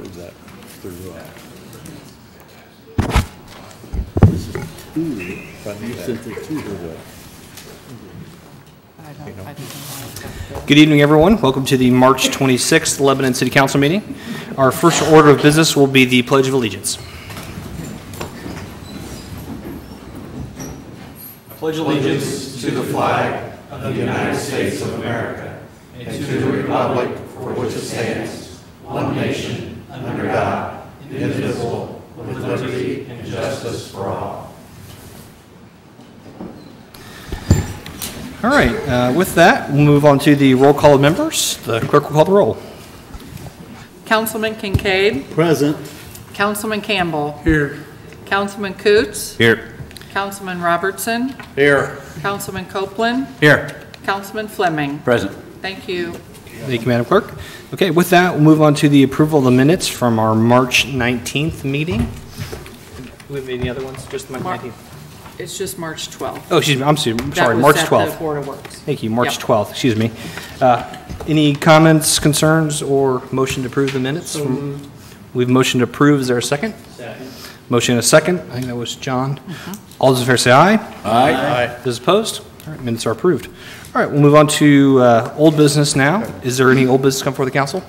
is that through? This is two. You sent it to her. Good evening, everyone. Welcome to the March 26th Lebanon City Council meeting. Our first order of business will be the Pledge of Allegiance. I pledge allegiance to the flag of the United States of America and to the republic for which it stands, one nation, under God, indivisible, with liberty and justice for all. All right. With that, we'll move on to the roll call of members. The clerk will call the roll. Councilman Kincaid. Present. Councilman Campbell. Here. Councilman Coots. Here. Councilman Robertson. Here. Councilman Copeland. Here. Councilman Fleming. Present. Thank you. Thank you, Madam Clerk. Okay, with that, we'll move on to the approval of the minutes from our March 19th meeting. Do we have any other ones? Just March 19th? It's just March 12th. Oh, excuse me. I'm sorry. That was March at 12th. the Board of Works. Thank you. March Yep. 12th. Excuse me. Any comments, concerns, or motion to approve the minutes? We've motioned to approve. Is there a second? Second. Motion and a second. I think that was John. All those in favor say aye. Aye. Those opposed? All right, minutes are approved. All right, we'll move on to old business now. Is there any old business come before the council?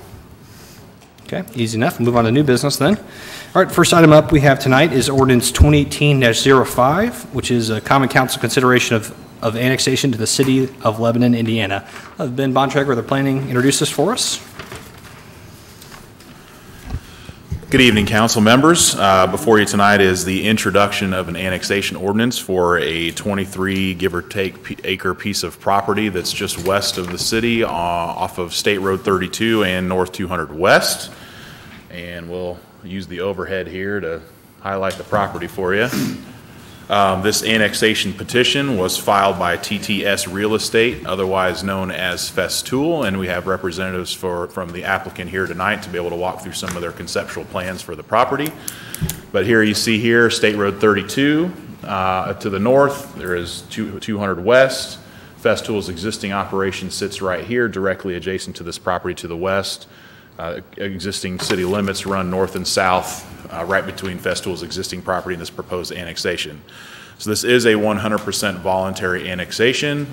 Okay, easy enough. We'll move on to new business then. All right, first item up we have tonight is ordinance 2018-05, which is a common council consideration of annexation to the city of Lebanon, Indiana. Ben Bontrager with the planning introduce this for us. Good evening, council members. Before you tonight is the introduction of an annexation ordinance for a 23, give or take, acre piece of property that's just west of the city off of State Road 32 and North 200 West. And we'll use the overhead here to highlight the property for you. This annexation petition was filed by TTS Real Estate, otherwise known as Festool, and we have representatives from the applicant here tonight to be able to walk through some of their conceptual plans for the property. But here you see here State Road 32 to the north. There is 200 West. Festool's existing operation sits right here, directly adjacent to this property to the west. Existing city limits run north and south, right between Festool's existing property and this proposed annexation. So this is a 100% voluntary annexation.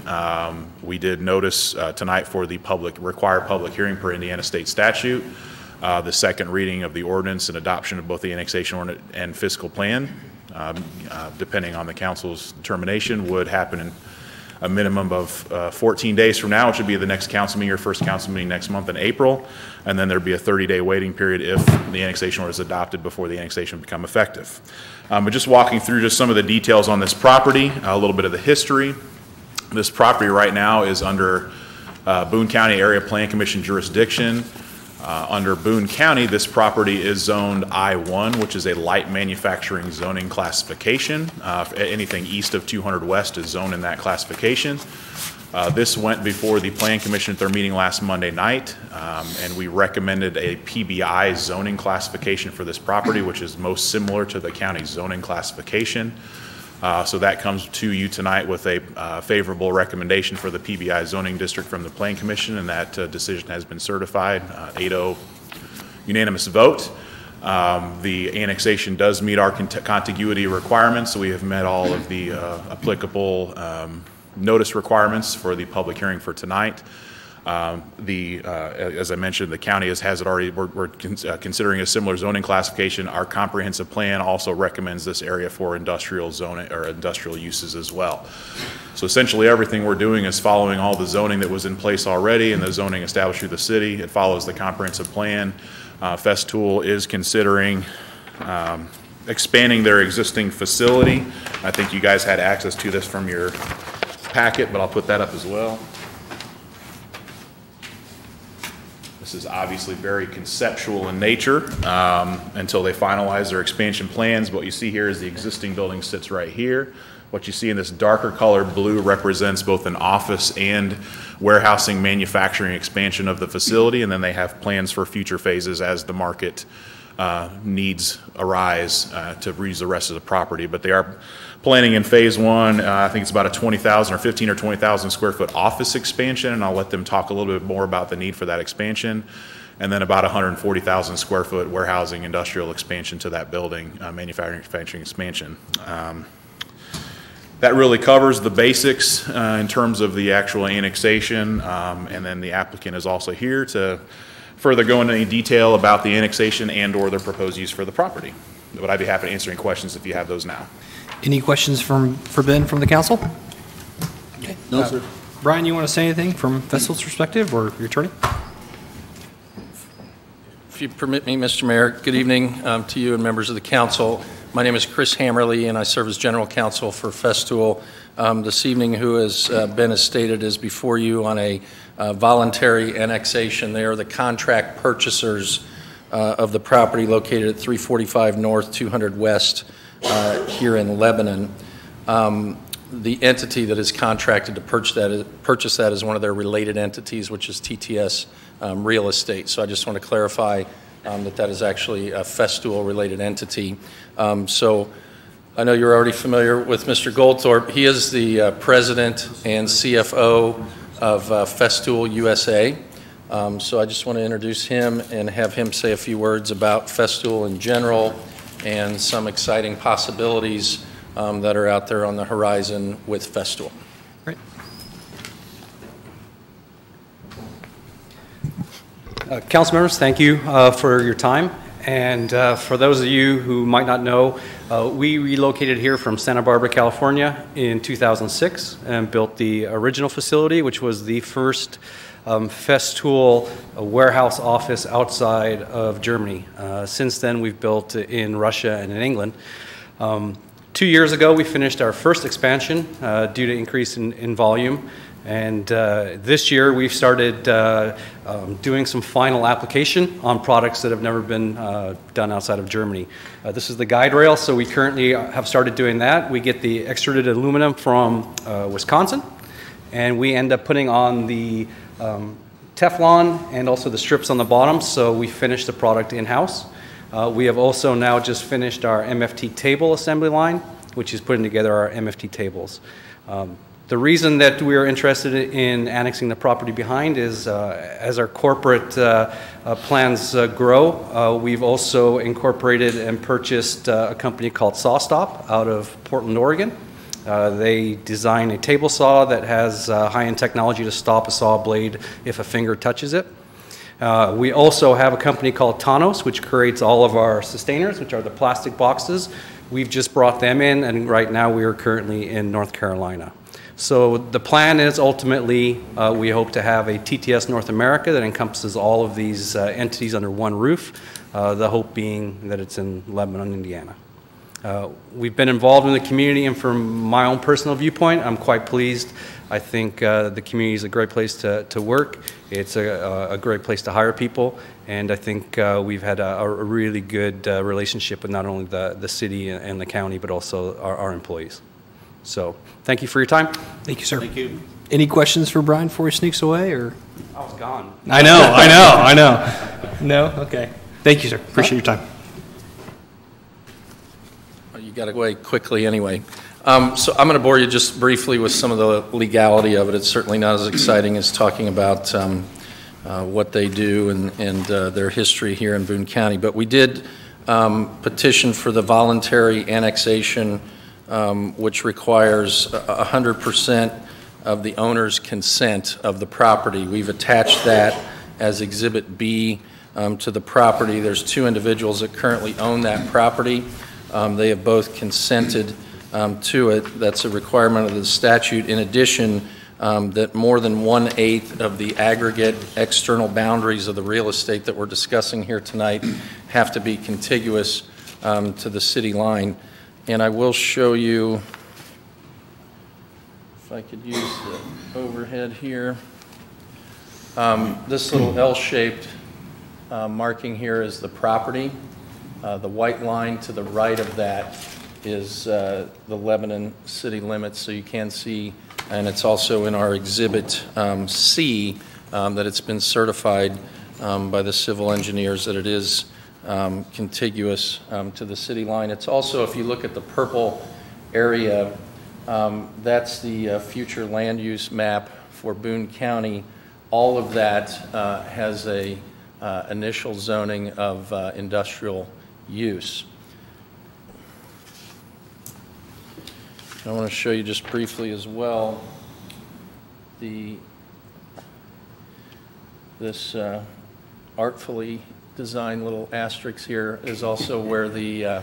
We did notice tonight for the required public hearing per Indiana state statute. The second reading of the ordinance and adoption of both the annexation ordinance and fiscal plan, depending on the council's determination, would happen in a minimum of 14 days from now, which would be the next council meeting, your first council meeting next month in April. And then there'd be a 30-day waiting period if the annexation order is adopted before the annexation would become effective. But just walking through just some of the details on this property, a little bit of the history. This property right now is under Boone County Area Plan Commission jurisdiction. Under Boone County, this property is zoned I-1, which is a light manufacturing zoning classification. Anything east of 200 West is zoned in that classification. This went before the Plan Commission at their meeting last Monday night, and we recommended a PBI zoning classification for this property, which is most similar to the county zoning classification. So that comes to you tonight with a favorable recommendation for the PBI zoning district from the Plan Commission, and that decision has been certified, 8-0 unanimous vote. The annexation does meet our contiguity requirements, so we have met all of the applicable notice requirements for the public hearing for tonight. As I mentioned, the county has it already. We're considering a similar zoning classification. Our comprehensive plan also recommends this area for industrial zoning or industrial uses as well. So essentially, everything we're doing is following all the zoning that was in place already and the zoning established through the city. It follows the comprehensive plan. Festool is considering expanding their existing facility. I think you guys had access to this from your packet, but I'll put that up as well. This is obviously very conceptual in nature until they finalize their expansion plans. What you see here is the existing building sits right here. What you see in this darker color blue represents both an office and warehousing manufacturing expansion of the facility, and then they have plans for future phases as the market needs arise to reuse the rest of the property. But they are planning in phase one, I think it's about a 20,000 or 15 or 20,000 square foot office expansion, and I'll let them talk a little bit more about the need for that expansion. and then about 140,000 square foot warehousing industrial expansion to that building, manufacturing expansion. That really covers the basics in terms of the actual annexation, and then the applicant is also here to further go into any detail about the annexation and/or the proposed use for the property. But I'd be happy to answer any questions if you have those now. Any questions for Ben from the council? Okay. No, sir. Brian, you want to say anything from Festival's perspective, or your attorney? If you permit me, Mr. Mayor, good evening to you and members of the council. My name is Chris Hammerly, and I serve as general counsel for Festool. This evening, who has been, as stated, is before you on a voluntary annexation. They are the contract purchasers of the property located at 345 North, 200 West here in Lebanon. The entity that is contracted to purchase that is one of their related entities, which is TTS Real Estate. So I just want to clarify that is actually a Festool-related entity. So I know you're already familiar with Mr. Goldthorpe. He is the president and CFO of Festool USA. So I just want to introduce him and have him say a few words about Festool in general and some exciting possibilities that are out there on the horizon with Festool. Great. Council members, thank you for your time. And for those of you who might not know, we relocated here from Santa Barbara, California in 2006 and built the original facility, which was the first Festool warehouse office outside of Germany. Since then, we've built in Russia and in England. 2 years ago, we finished our first expansion due to increase in volume. And this year, we've started doing some final application on products that have never been done outside of Germany. This is the guide rail, so we currently have started doing that. We get the extruded aluminum from Wisconsin, and we end up putting on the Teflon and also the strips on the bottom, so we finish the product in-house. We have also now just finished our MFT table assembly line, which is putting together our MFT tables. The reason that we are interested in annexing the property behind is as our corporate plans grow, we've also incorporated and purchased a company called SawStop out of Portland, Oregon. They design a table saw that has high-end technology to stop a saw blade if a finger touches it. We also have a company called Tanos, which creates all of our sustainers, which are the plastic boxes. We've just brought them in, and right now we are currently in North Carolina. So the plan is ultimately we hope to have a TTS North America that encompasses all of these entities under one roof, the hope being that it's in Lebanon, Indiana. We've been involved in the community, and from my own personal viewpoint, I'm quite pleased. I think the community is a great place to work. It's a great place to hire people, and I think we've had a really good relationship with not only the city and the county, but also our employees. So thank you for your time. Thank you, sir. Thank you. Any questions for Brian before he sneaks away, or? I was gone. I know. No? Okay. Thank you, sir. Appreciate your time. You got away quickly anyway. So I'm going to bore you just briefly with some of the legality of it. It's certainly not as exciting as talking about what they do and their history here in Boone County. But we did petition for the voluntary annexation, which requires 100% of the owner's consent of the property. We've attached that as Exhibit B to the property. There's two individuals that currently own that property. They have both consented to it. That's a requirement of the statute. In addition, that more than 1/8 of the aggregate external boundaries of the real estate that we're discussing here tonight have to be contiguous to the city line. And I will show you, if I could use the overhead here, this little L-shaped marking here is the property. The white line to the right of that is the Lebanon city limits, so you can see, and it's also in our Exhibit C, that it's been certified by the civil engineers that it is contiguous to the city line. It's also, if you look at the purple area, that's the future land use map for Boone County. All of that has a initial zoning of industrial use. I want to show you just briefly as well this artfully designed little asterisk here is also where the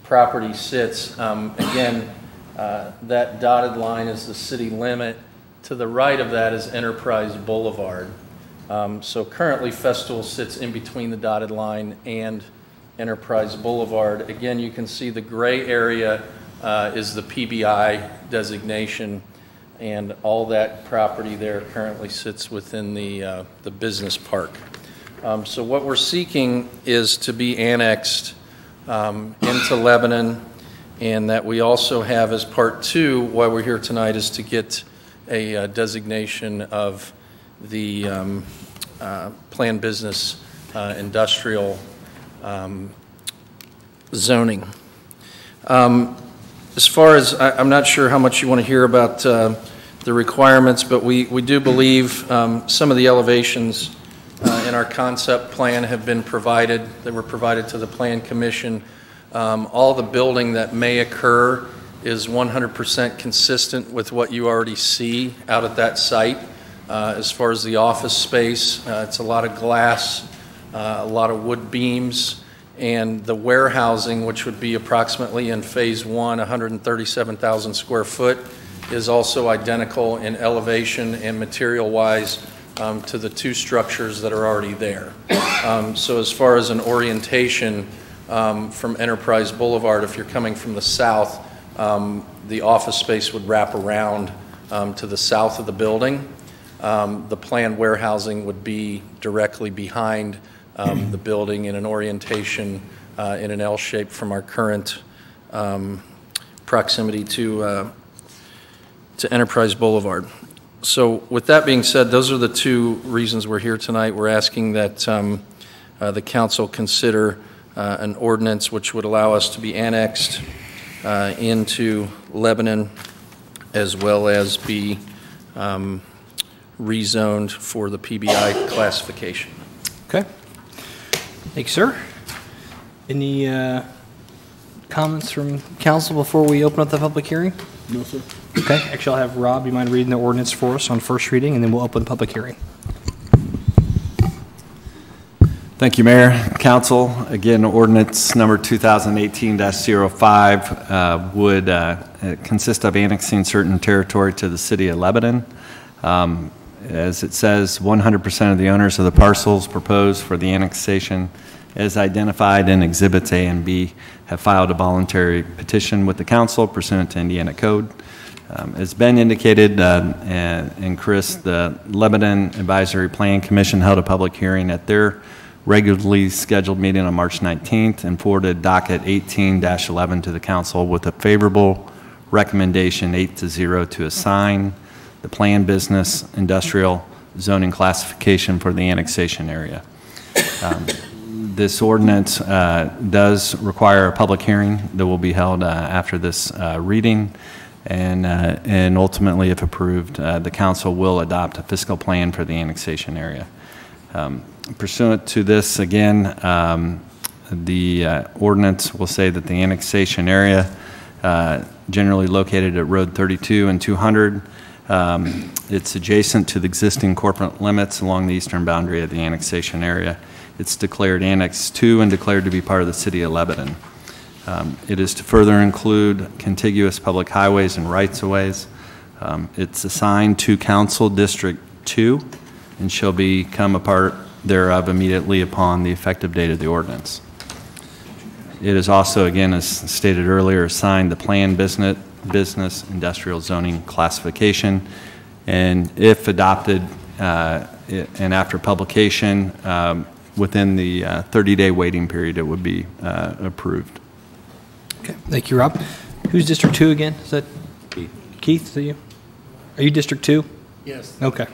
property sits. Again, that dotted line is the city limit. To the right of that is Enterprise Boulevard. So currently Festool sits in between the dotted line and Enterprise Boulevard. Again, you can see the gray area is the PBI designation, and all that property there currently sits within the business park. So what we're seeking is to be annexed into Lebanon, and that we also have as part two, why we're here tonight, is to get a designation of the planned business industrial zoning. As far as, I'm not sure how much you want to hear about the requirements, but we do believe some of the elevations in our concept plan have been provided. They were provided to the Plan Commission. All the building that may occur is 100% consistent with what you already see out at that site. As far as the office space, it's a lot of glass, a lot of wood beams, and the warehousing, which would be approximately in phase one, 137,000 square foot, is also identical in elevation and material-wise to the two structures that are already there. So as far as an orientation from Enterprise Boulevard, if you're coming from the south, the office space would wrap around to the south of the building. The planned warehousing would be directly behind the building in an orientation in an L shape from our current proximity to Enterprise Boulevard. So with that being said, those are the two reasons we're here tonight. We're asking that the council consider an ordinance which would allow us to be annexed into Lebanon, as well as be rezoned for the PBI classification. Okay. Thank you, sir. Any comments from council before we open up the public hearing? No, sir. Okay. Actually, I'll have Rob, you mind reading the ordinance for us on first reading, and then we'll open the public hearing. Thank you, Mayor. Council, again, ordinance number 2018-05 would consist of annexing certain territory to the city of Lebanon. As it says, 100% of the owners of the parcels proposed for the annexation, as identified in Exhibits A and B, have filed a voluntary petition with the council pursuant to Indiana Code. As Ben indicated, and Chris, the Lebanon Advisory Plan Commission held a public hearing at their regularly scheduled meeting on March 19th and forwarded docket 18-11 to the council with a favorable recommendation 8-0 to assign the planned business industrial zoning classification for the annexation area. This ordinance does require a public hearing that will be held after this reading, and ultimately, if approved, the council will adopt a fiscal plan for the annexation area. Pursuant to this, again, the ordinance will say that the annexation area, generally located at Road 32 and 200, it's adjacent to the existing corporate limits along the eastern boundary of the annexation area. It's declared annexed to and declared to be part of the city of Lebanon. It is to further include contiguous public highways and rights-of-ways. It's assigned to Council District 2 and shall become a part thereof immediately upon the effective date of the ordinance. It is also, again, as stated earlier, assigned the planned business industrial zoning classification, and if adopted and after publication within the 30-day waiting period, it would be approved. Okay. Thank you, Rob. Who's District 2 again? Is that Keith. Keith, is that you? Are you District 2? Yes, Okay.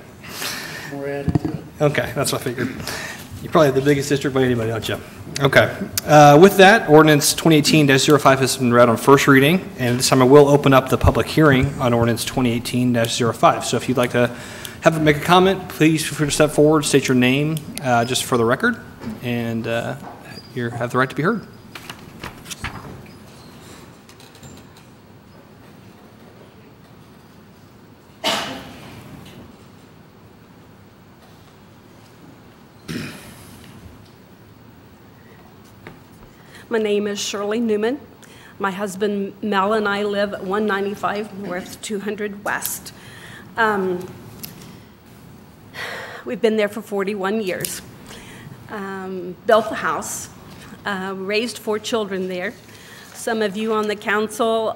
more added to it. Okay, that's what I figured. You're probably the biggest district by anybody, don't you? Okay. With that, ordinance 2018-05 has been read on first reading, and this time I will open up the public hearing on ordinance 2018-05. So if you'd like to make a comment, please feel free to step forward, state your name just for the record, and you have the right to be heard. My name is Shirley Newman. My husband Mel and I live at 195 North 200 West. We've been there for 41 years. Built the house, raised 4 children there. Some of you on the council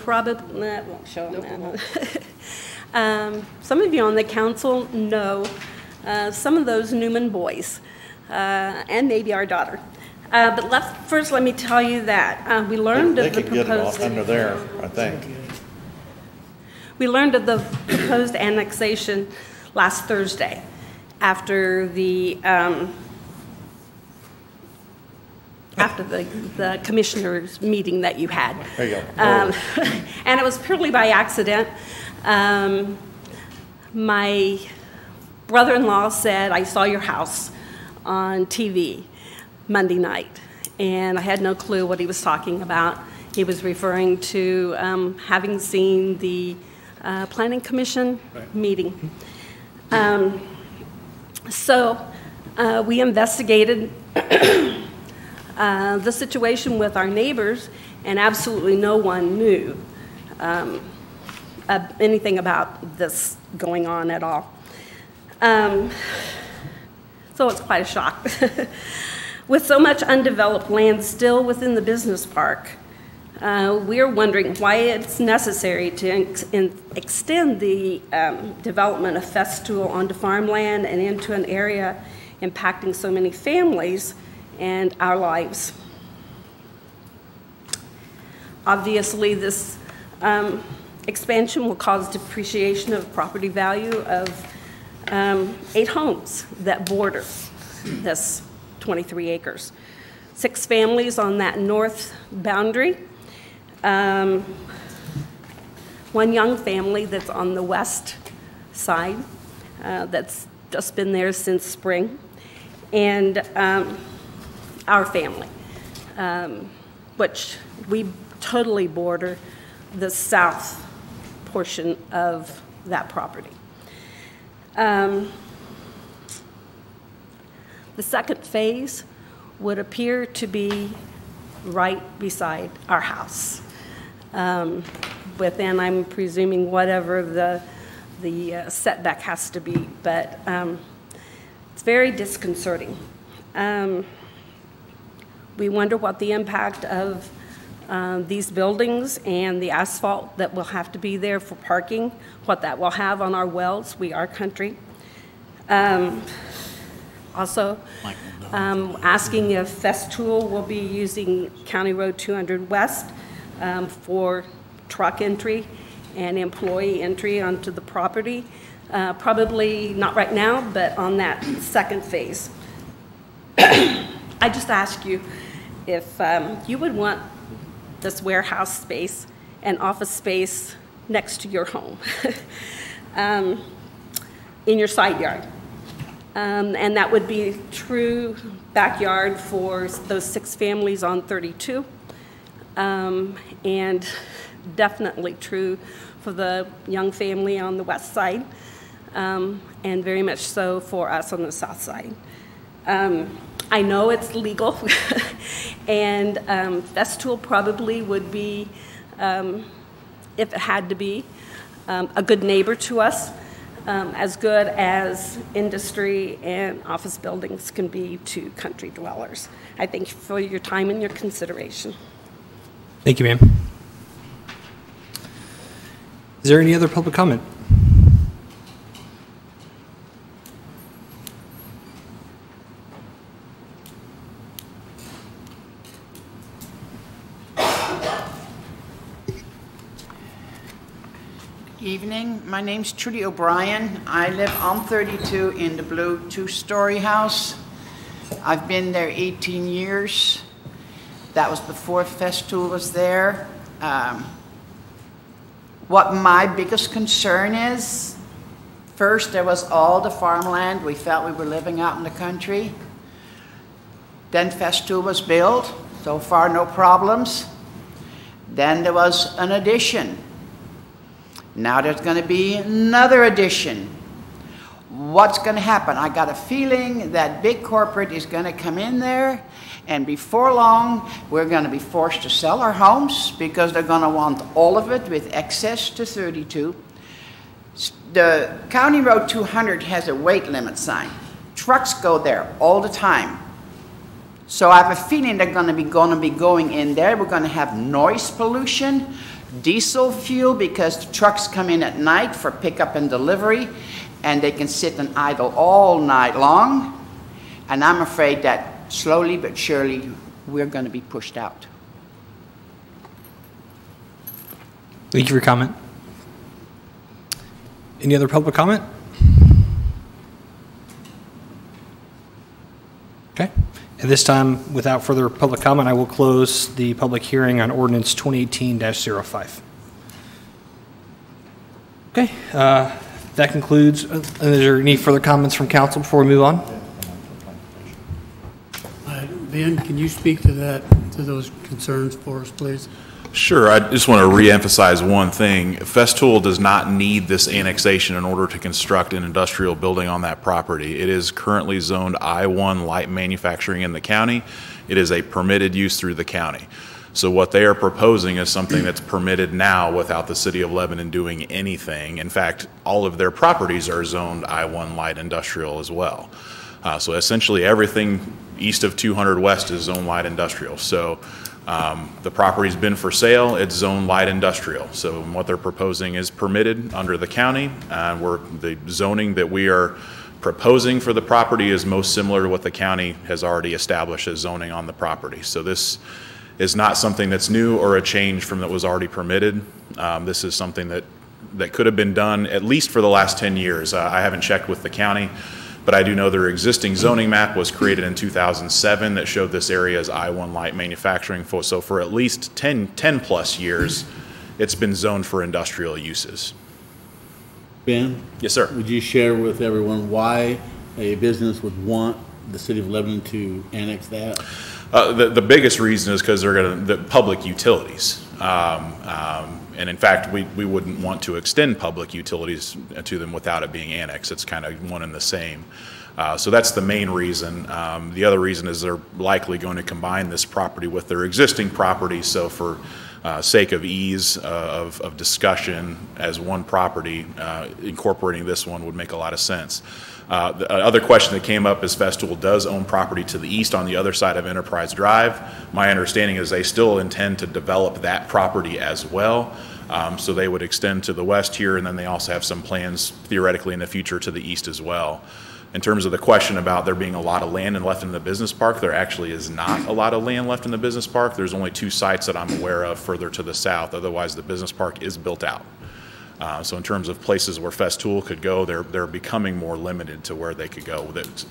probably, I won't show them that. Some of you on the council know some of those Newman boys, and maybe our daughter. But first let me tell you that we learned of the They could get proposed... it under there, I think. We learned of the proposed annexation last Thursday after the commissioners' meeting that you had. There you go. And it was purely by accident. My brother-in-law said, I saw your house on TV Monday night, and I had no clue what he was talking about. He was referring to having seen the Planning Commission meeting. So we investigated the situation with our neighbors, and absolutely no one knew anything about this going on at all. So it's quite a shock. With so much undeveloped land still within the business park, we're wondering why it's necessary to extend the development of Festool onto farmland and into an area impacting so many families and our lives. Obviously, this expansion will cause depreciation of property value of 8 homes that border this 23 acres. 6 families on that north boundary. 1 young family that's on the west side that's just been there since spring. And our family, which we totally border the south portion of that property. The second phase would appear to be right beside our house. Within, I'm presuming, whatever the setback has to be, but it's very disconcerting. We wonder what the impact of these buildings and the asphalt that will have to be there for parking, what that will have on our wells. We are country. Also, asking if Festool will be using County Road 200 West for truck entry and employee entry onto the property. Probably not right now, but on that second phase. I just ask you if you would want this warehouse space and office space next to your home in your side yard. And that would be true backyard for those 6 families on 32, and definitely true for the young family on the west side, and very much so for us on the south side. I know it's legal, and Festool probably would be, if it had to be, a good neighbor to us. As good as industry and office buildings can be to country dwellers. I thank you for your time and your consideration. Thank you, ma'am. Is there any other public comment? Evening. My name's Trudy O'Brien. I live on 32 in the blue 2-story house. I've been there 18 years. That was before Festool was there. What my biggest concern is First, there was all the farmland. We felt we were living out in the country. Then Festool was built. So far, no problems. Then there was an addition. Now there's going to be another addition. What's going to happen? I got a feeling that big corporate is going to come in there, and before long, we're going to be forced to sell our homes because they're going to want all of it with access to 32. The County Road 200 has a weight limit sign. Trucks go there all the time. So I have a feeling they're going to be going in there. We're going to have noise pollution, diesel fuel because the trucks come in at night for pickup and delivery, and they can sit and idle all night long. And I'm afraid that slowly but surely we're going to be pushed out. Thank you for your comment. Any other public comment? Okay. At this time, without further public comment, I will close the public hearing on ordinance 2018-05. Okay. That concludes. Is there any further comments from council before we move on? Ben, can you speak to that, to those concerns for us, please? Sure. I just want to reemphasize one thing. Festool does not need this annexation in order to construct an industrial building on that property. It is currently zoned I-1 light manufacturing in the county. It is a permitted use through the county. So what they are proposing is something that's permitted now without the city of Lebanon doing anything. In fact, all of their properties are zoned I-1 light industrial as well. So essentially everything east of 200 West is zoned light industrial. So the property's been for sale, it's zoned light industrial. So what they're proposing is permitted under the county. The zoning that we are proposing for the property is most similar to what the county has already established as zoning on the property. So this is not something that's new or a change from that was already permitted. This is something that could have been done at least for the last 10 years. I haven't checked with the county, but I do know their existing zoning map was created in 2007 that showed this area as I-1 light manufacturing. So for at least 10 plus years, it's been zoned for industrial uses. Ben? Yes, sir. Would you share with everyone why a business would want the city of Lebanon to annex that? The biggest reason is because they're going to, the public utilities. And in fact, we wouldn't want to extend public utilities to them without it being annexed. It's kind of one and the same. So that's the main reason. The other reason is they're likely going to combine this property with their existing property. So for sake of ease of discussion as one property, incorporating this one would make a lot of sense. The other question that came up is Festool does own property to the east on the other side of Enterprise Drive. My understanding is they still intend to develop that property as well. So they would extend to the west here, and then they also have some plans theoretically in the future to the east as well. In terms of the question about there being a lot of land left in the business park, there actually is not a lot of land left in the business park. There's only 2 sites that I'm aware of further to the south. Otherwise, the business park is built out. So in terms of places where Festool could go, they're becoming more limited to where they could go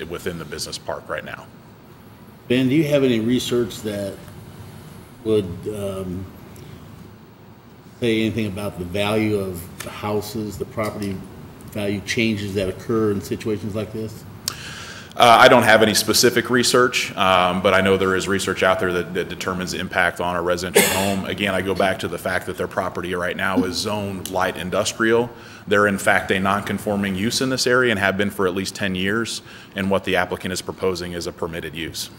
within the business park right now. Ben, do you have any research that would say anything about the value of the houses, the property value changes that occur in situations like this? I don't have any specific research, but I know there is research out there that determines the impact on a residential home. Again, I go back to the fact that their property right now is zoned light industrial. They're in fact a non-conforming use in this area and have been for at least 10 years, and what the applicant is proposing is a permitted use.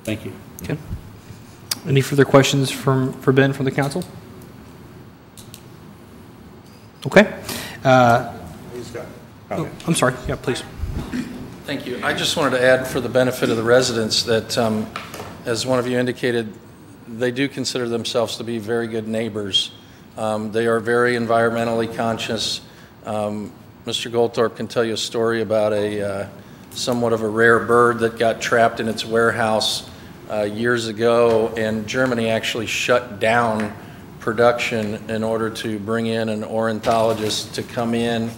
Thank you. Okay. Any further questions for Ben from the council? Okay. Oh, I'm sorry. Yeah, please. Thank you. I just wanted to add for the benefit of the residents that, as one of you indicated, they do consider themselves to be very good neighbors. They are very environmentally conscious. Mr. Goldthorpe can tell you a story about somewhat of a rare bird that got trapped in its warehouse years ago, and Germany actually shut down production in order to bring in an ornithologist to come in,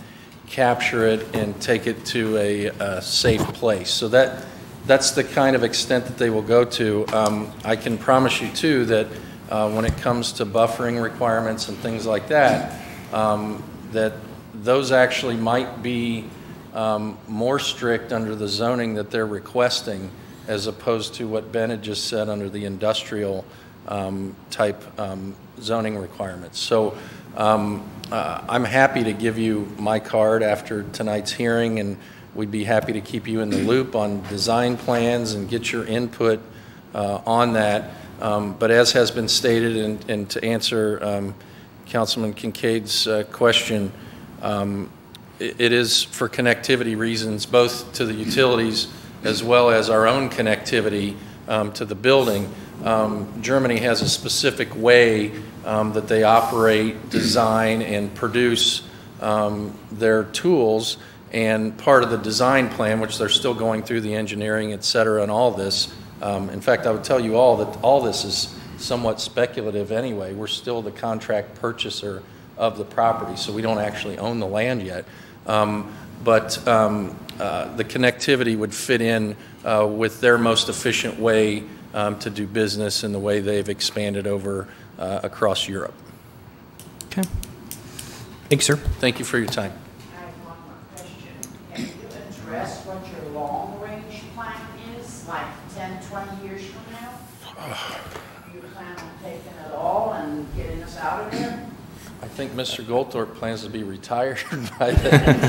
capture it, and take it to a safe place. So that's the kind of extent that they will go to. I can promise you too that when it comes to buffering requirements and things like that, that those actually might be more strict under the zoning that they're requesting as opposed to what Ben had just said under the industrial type zoning requirements. So I'm happy to give you my card after tonight's hearing, and we'd be happy to keep you in the loop on design plans and get your input on that. But as has been stated, and to answer Councilman Kincaid's question, it is for connectivity reasons, both to the utilities as well as our own connectivity to the building. Germany has a specific way that they operate, design, and produce their tools, and part of the design plan, which they're still going through the engineering, et cetera, and all this. In fact, I would tell you all that all this is somewhat speculative anyway. We're still the contract purchaser of the property, so we don't actually own the land yet. But the connectivity would fit in with their most efficient way to do business in the way they've expanded over across Europe. Okay. Thank you, sir. Thank you for your time. I have one more question. Can you address what your long-range plan is, like 10, 20 years from now? Do you plan on taking it all and getting us out of there? I think Mr. Goldthorpe plans to be retired by then.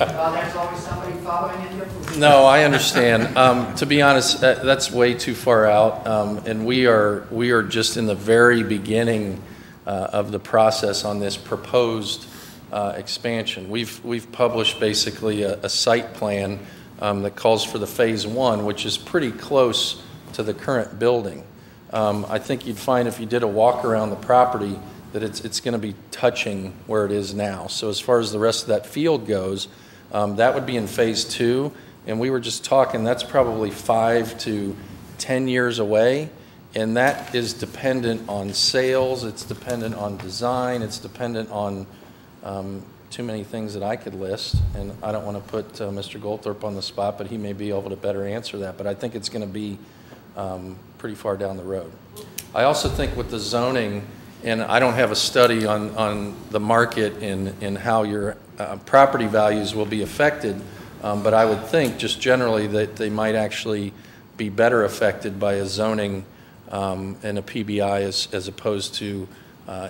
Well, there's always somebody following in your footsteps. No, I understand. To be honest, that's way too far out, and we are just in the very beginning of the process on this proposed expansion. We've published basically a site plan that calls for the phase 1, which is pretty close to the current building. I think you'd find if you did a walk around the property that it's going to be touching where it is now. So as far as the rest of that field goes, that would be in phase 2, and we were just talking, that's probably 5 to 10 years away, and that is dependent on sales, it's dependent on design, it's dependent on too many things that I could list, and I don't want to put Mr. Goldthorpe on the spot, but he may be able to better answer that, but I think it's going to be pretty far down the road. I also think with the zoning, and I don't have a study on the market and how your property values will be affected, but I would think just generally that they might actually be better affected by a zoning and a PBI as opposed to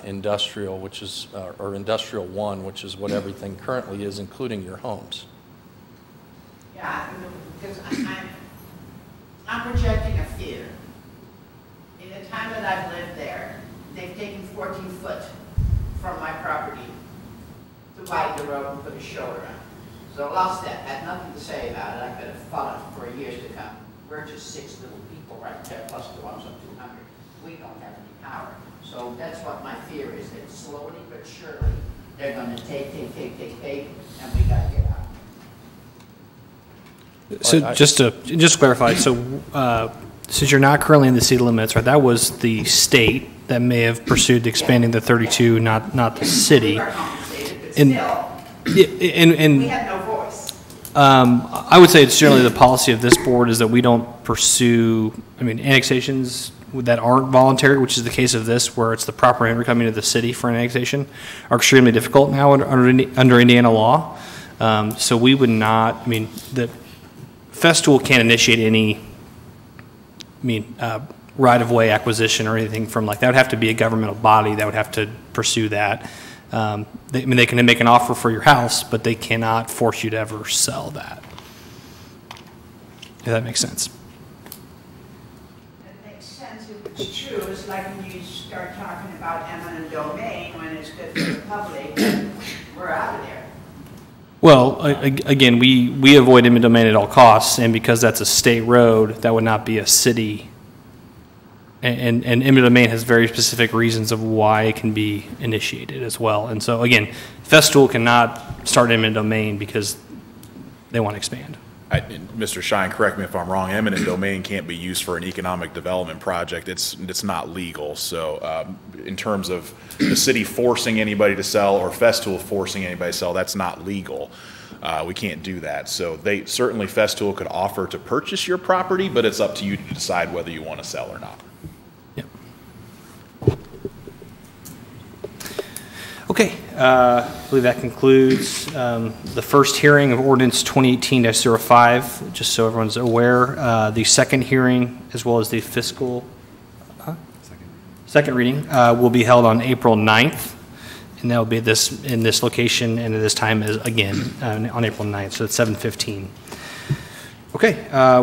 industrial, which is, or industrial 1, which is what everything currently is, including your homes. Yeah, because I'm projecting a fear. In the time that I've lived there, they've taken 14 foot from my property to widen the road and put a shoulder on. So I lost that. Had nothing to say about it. I could have fought it for years to come. We're just 6 little people right there, plus the ones of 200. We don't have any power. So that's what my fear is, that slowly but surely they're going to take, and we got to get out. So just to clarify, so since you're not currently in the city limits, right, that was the state that may have pursued expanding the 32, not the city. We are compensated, but And- still, And we have no voice. I would say it's generally the policy of this board is that we don't pursue, annexations that aren't voluntary, which is the case of this, where it's the proper owner coming to the city for an annexation, are extremely difficult now under Indiana law. So we would not, the Festool can't initiate any, right-of-way acquisition or anything from like, that would have to be a governmental body that would have to pursue that. They can make an offer for your house, but they cannot force you to ever sell that. If that makes sense. It makes sense if it's true. It's like when you start talking about eminent domain, when it's good for the public, we're out of there. Well, again, we avoid eminent domain at all costs, and because that's a state road, that would not be a city. And eminent domain has very specific reasons of why it can be initiated as well. And so, again, Festool cannot start eminent domain because they want to expand. Mr. Shine, correct me if I'm wrong, eminent domain can't be used for an economic development project. It's not legal. So in terms of the city forcing anybody to sell or Festool forcing anybody to sell, that's not legal. We can't do that. So certainly Festool could offer to purchase your property, but it's up to you to decide whether you want to sell or not. Okay, I believe that concludes the first hearing of ordinance 2018-05. Just so everyone's aware, the second hearing as well as the fiscal second reading will be held on April 9th, and that will be in this location and at this time is again on April 9th, so it's 7:15. Okay,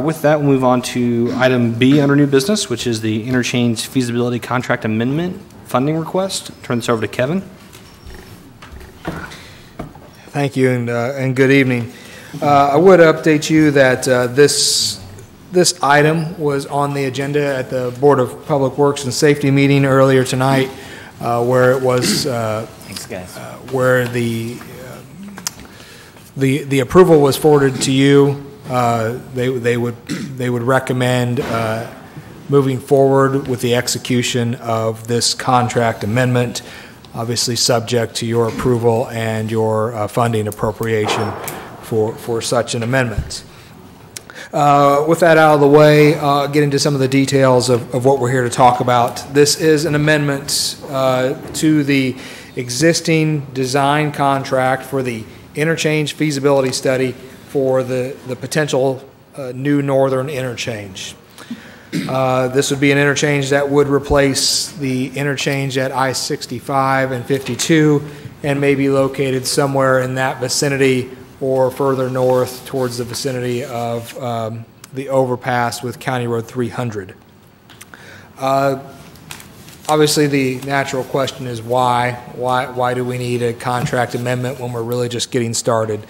with that, we'll move on to item B under new business, which is the interchange feasibility contract amendment funding request. Turn this over to Kevin. Thank you, and good evening. I would update you that this item was on the agenda at the Board of Public Works and Safety meeting earlier tonight, where it was Thanks, guys. where the approval was forwarded to you. They would recommend moving forward with the execution of this contract amendment, obviously subject to your approval and your funding appropriation for such an amendment. With that out of the way, I'll get into some of the details of what we're here to talk about. This is an amendment to the existing design contract for the interchange feasibility study for the potential new northern interchange. This would be an interchange that would replace the interchange at I-65 and 52 and may be located somewhere in that vicinity or further north towards the vicinity of the overpass with County Road 300. Obviously, the natural question is why? Why do we need a contract amendment when we're really just getting started?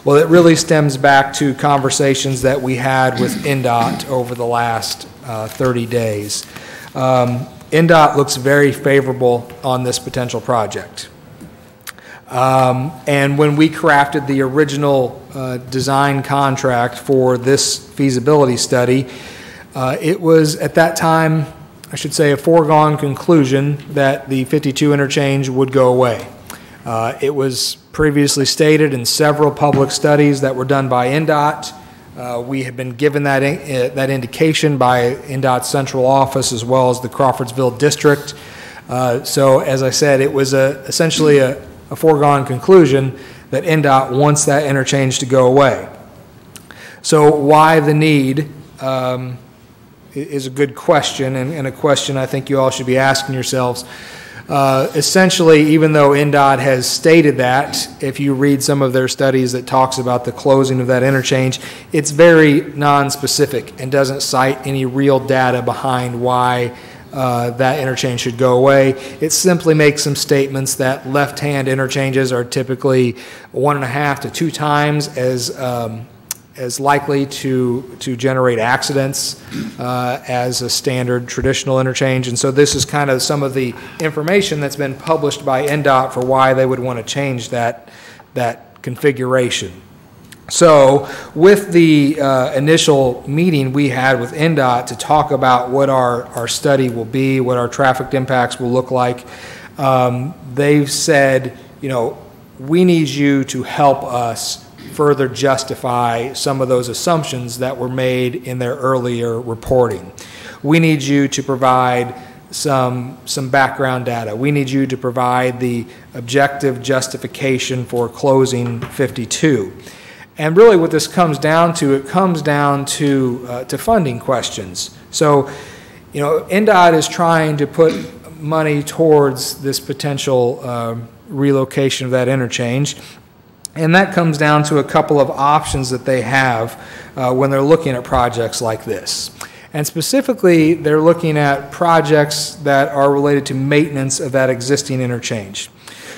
Well, it really stems back to conversations that we had with NDOT over the last 30 days. NDOT looks very favorable on this potential project. And when we crafted the original design contract for this feasibility study, it was at that time, I should say, a foregone conclusion that the 52 interchange would go away. It was previously stated in several public studies that were done by NDOT. We have been given that indication by NDOT's central office as well as the Crawfordsville district. So as I said, it was essentially a foregone conclusion that NDOT wants that interchange to go away. So why the need is a good question, and a question I think you all should be asking yourselves. Essentially, even though NDOT has stated that, if you read some of their studies that talks about the closing of that interchange, it's very non-specific and doesn't cite any real data behind why that interchange should go away. It simply makes some statements that left-hand interchanges are typically 1.5 to 2 times as likely to generate accidents as a standard traditional interchange. And so this is kind of some of the information that's been published by NDOT for why they would want to change that configuration. So with the initial meeting we had with NDOT to talk about what our study will be, what our traffic impacts will look like, they've said, you know, we need you to help us further justify some of those assumptions that were made in their earlier reporting. We need you to provide some background data. We need you to provide the objective justification for closing 52. And really what this comes down to, it comes down to funding questions. So, you know, NDOT is trying to put money towards this potential relocation of that interchange. And that comes down to a couple of options that they have when they're looking at projects like this. And specifically, they're looking at projects that are related to maintenance of that existing interchange.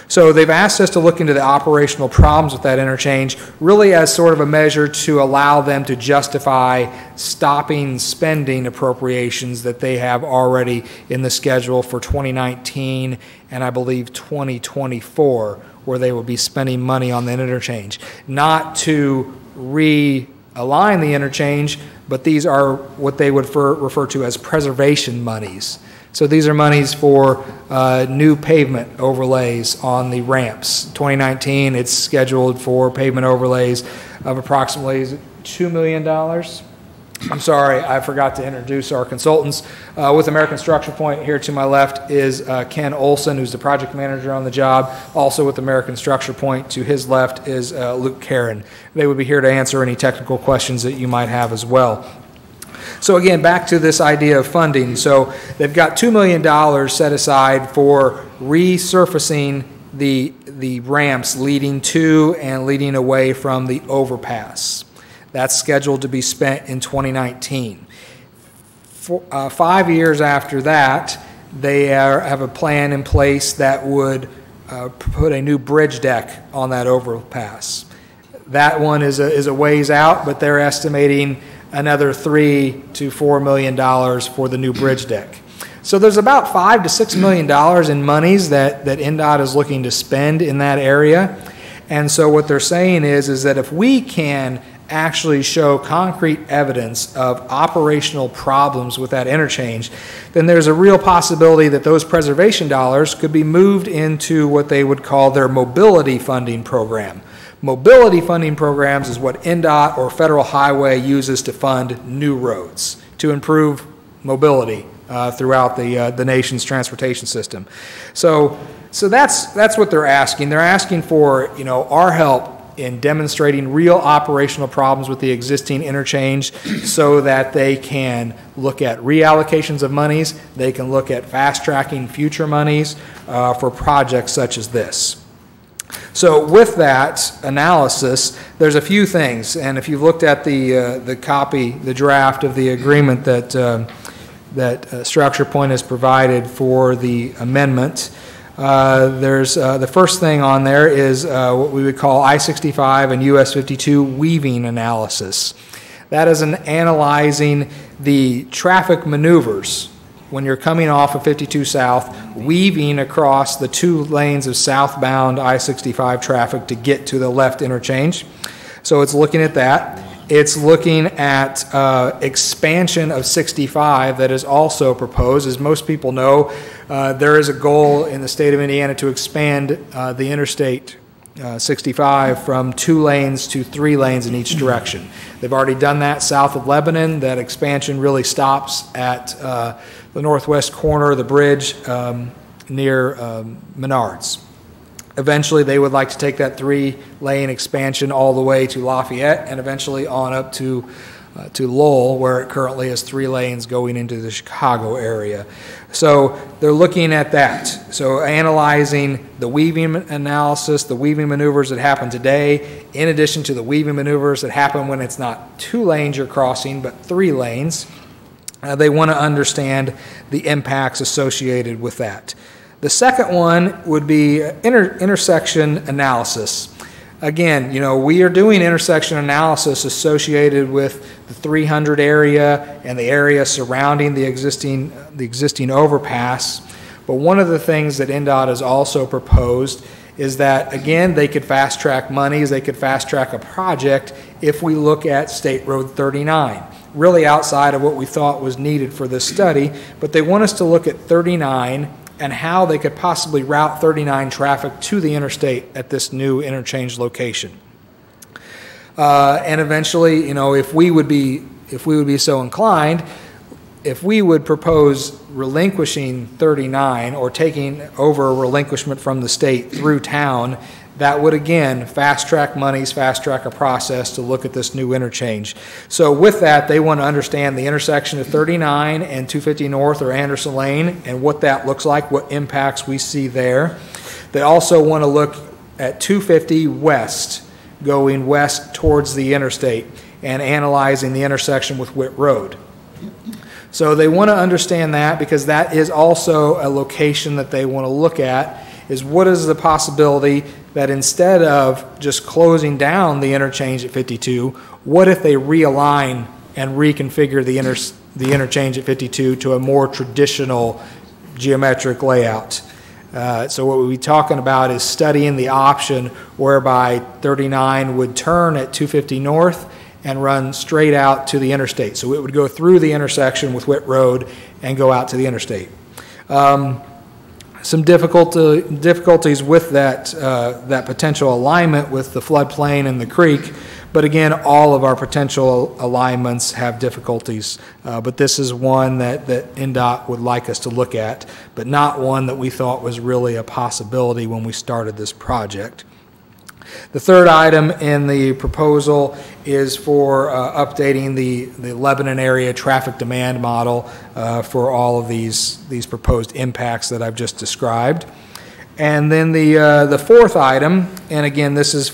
So they've asked us to look into the operational problems with that interchange, really as sort of a measure to allow them to justify stopping spending appropriations that they have already in the schedule for 2019 and I believe 2024, where they will be spending money on that interchange. Not to realign the interchange, but these are what they would refer to as preservation monies. So these are monies for new pavement overlays on the ramps. 2019, it's scheduled for pavement overlays of approximately $2 million. I'm sorry, I forgot to introduce our consultants. With American Structure Point, here to my left is Ken Olson, who's the project manager on the job. Also with American Structure Point, to his left is Luke Karen. They would be here to answer any technical questions that you might have as well. So again, back to this idea of funding. So they've got $2 million set aside for resurfacing the ramps leading to and leading away from the overpass. That's scheduled to be spent in 2019. 5 years after that, they have a plan in place that would put a new bridge deck on that overpass. That one is a ways out, but they're estimating another $3 to $4 million for the new bridge deck. So there's about $5 to $6 million in monies that NDOT is looking to spend in that area. And so what they're saying is that if we can actually show concrete evidence of operational problems with that interchange, then there's a real possibility that those preservation dollars could be moved into what they would call their mobility funding program. Mobility funding programs is what NDOT or Federal Highway uses to fund new roads, to improve mobility throughout the nation's transportation system. So that's what they're asking. They're asking for, our help in demonstrating real operational problems with the existing interchange so that they can look at reallocations of monies, they can look at fast-tracking future monies for projects such as this. So with that analysis, there's a few things, and if you've looked at the copy, the draft of the agreement that Structure Point has provided for the amendment, there's the first thing on there is what we would call I-65 and US 52 weaving analysis. That is analyzing the traffic maneuvers when you're coming off of 52 South, weaving across the 2 lanes of southbound I-65 traffic to get to the left interchange. So it's looking at that. It's looking at expansion of 65 that is also proposed. As most people know, there is a goal in the state of Indiana to expand the Interstate 65 from 2 lanes to 3 lanes in each direction. They've already done that south of Lebanon. That expansion really stops at the northwest corner of the bridge near Menards. Eventually, they would like to take that 3-lane expansion all the way to Lafayette and eventually on up to Lowell, where it currently has 3 lanes going into the Chicago area. So they're looking at that. So analyzing the weaving analysis, the weaving maneuvers that happen today, in addition to the weaving maneuvers that happen when it's not 2 lanes you're crossing, but 3 lanes. They want to understand the impacts associated with that. The second one would be intersection analysis. Again, we are doing intersection analysis associated with the 300 area and the area surrounding the existing overpass. But one of the things that NDOT has also proposed is that, again, they could fast track monies, they could fast track a project if we look at State Road 39. Really outside of what we thought was needed for this study, but they want us to look at 39 and how they could possibly route 39 traffic to the interstate at this new interchange location. And eventually, if we would be so inclined, if we would propose relinquishing 39 or taking over a relinquishment from the state through town, that would again fast track monies, fast track a process to look at this new interchange. So with that, they want to understand the intersection of 39 and 250 North or Anderson Lane and what that looks like, what impacts we see there. They also want to look at 250 West, going west towards the interstate and analyzing the intersection with Witt Road. So they want to understand that because that is also a location that they want to look at, is what is the possibility that instead of just closing down the interchange at 52, what if they realign and reconfigure the interchange at 52 to a more traditional geometric layout? So what we'll be talking about is studying the option whereby 39 would turn at 250 North and run straight out to the interstate. So it would go through the intersection with Witt Road and go out to the interstate. Some difficulties with that potential alignment with the floodplain and the creek, But again, all of our potential alignments have difficulties. But this is one that NDOT would like us to look at, but not one that we thought was really a possibility when we started this project. The third item in the proposal is for updating the Lebanon area traffic demand model for all of these proposed impacts that I've just described. And then the fourth item, and again, this is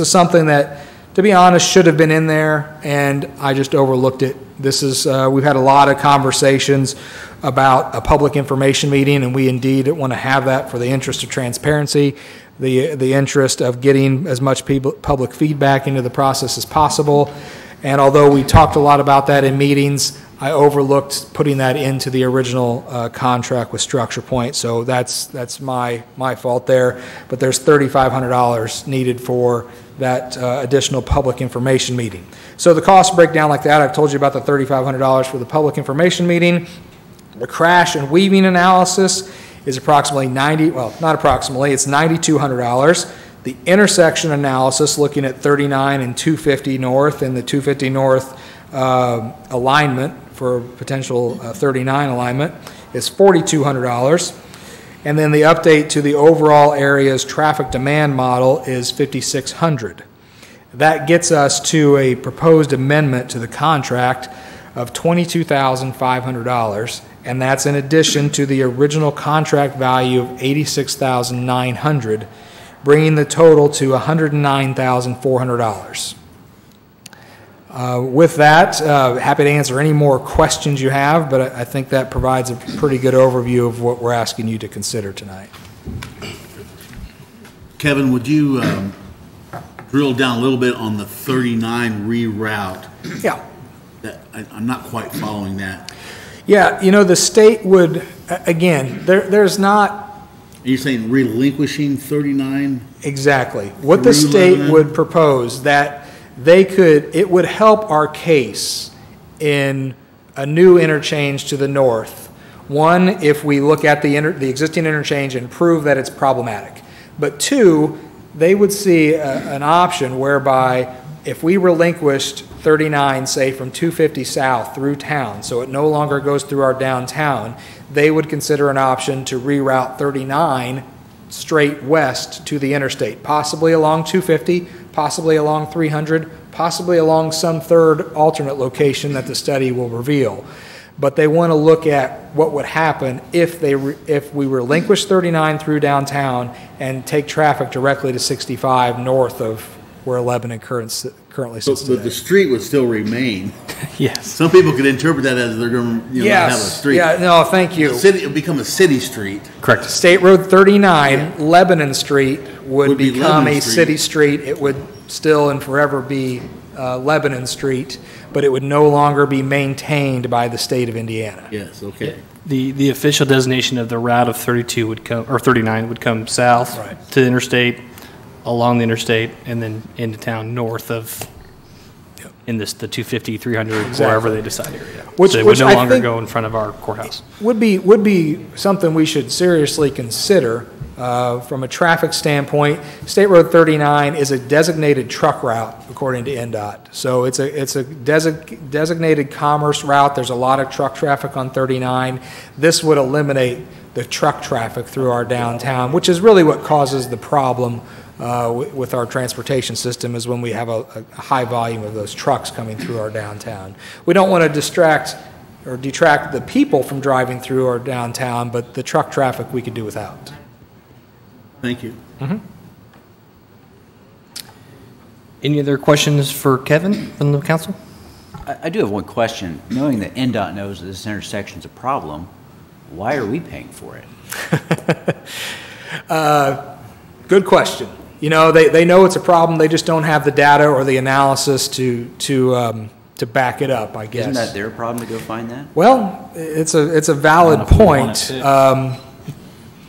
something that, to be honest, should have been in there, and I just overlooked it. This is we've had a lot of conversations about a public information meeting, and we indeed want to have that for the interest of transparency, the interest of getting as much public feedback into the process as possible. And although we talked a lot about that in meetings, I overlooked putting that into the original contract with Structure Point. So that's my fault there. But there's $3,500 needed for that additional public information meeting. So the cost breakdown like that, I've told you about the $3,500 for the public information meeting. The crash and weaving analysis is approximately it's $9,200. The intersection analysis, looking at 39 and 250 North and the 250 North alignment for potential 39 alignment, is $4,200. And then the update to the overall area's traffic demand model is $5,600. That gets us to a proposed amendment to the contract of $22,500, and that's in addition to the original contract value of $86,900, bringing the total to $109,400. With that, happy to answer any more questions you have, but I think that provides a pretty good overview of what we're asking you to consider tonight. Kevin, would you drill down a little bit on the 39 reroute? Yeah. I'm not quite following that. Yeah, you know, the state would, again, there's not... Are you saying relinquishing 39? Exactly. What the state would propose, that it would help our case in a new interchange to the north. One, if we look at the existing interchange and prove that it's problematic. But two, they would see an option whereby if we relinquished 39, say from 250 south through town, so it no longer goes through our downtown, they would consider an option to reroute 39 straight west to the interstate, possibly along 250, possibly along 300, possibly along some third alternate location that the study will reveal. But they want to look at what would happen if we relinquish 39 through downtown and take traffic directly to 65 north of where Lebanon currently sits today. But the street would still remain. Yes. Some people could interpret that as they're going to have a street. Yeah, no, thank you. It would become a city street. Correct. State Road 39, Lebanon Street, would become a city street. It would still and forever be Lebanon Street, but it would no longer be maintained by the state of Indiana. Yes, okay. The official designation of the route of 32 would come, or 39 would come south to the interstate, along the interstate, and then into town north of, in the 250, 300, wherever they decide area. So it would no longer go in front of our courthouse. Would be something we should seriously consider from a traffic standpoint. State Road 39 is a designated truck route according to NDOT. So it's a designated commerce route. There's a lot of truck traffic on 39. This would eliminate the truck traffic through our downtown, which is really what causes the problem with our transportation system, is when we have a high volume of those trucks coming through our downtown. We don't want to distract or detract the people from driving through our downtown, but the truck traffic we could do without. Thank you. Mm-hmm. Any other questions for Kevin from the council? I do have one question. Knowing that NDOT knows that this intersection is a problem, why are we paying for it? Good question. You know, they know it's a problem. They just don't have the data or the analysis to back it up, I guess. Isn't that their problem to go find that? Well, it's a valid point.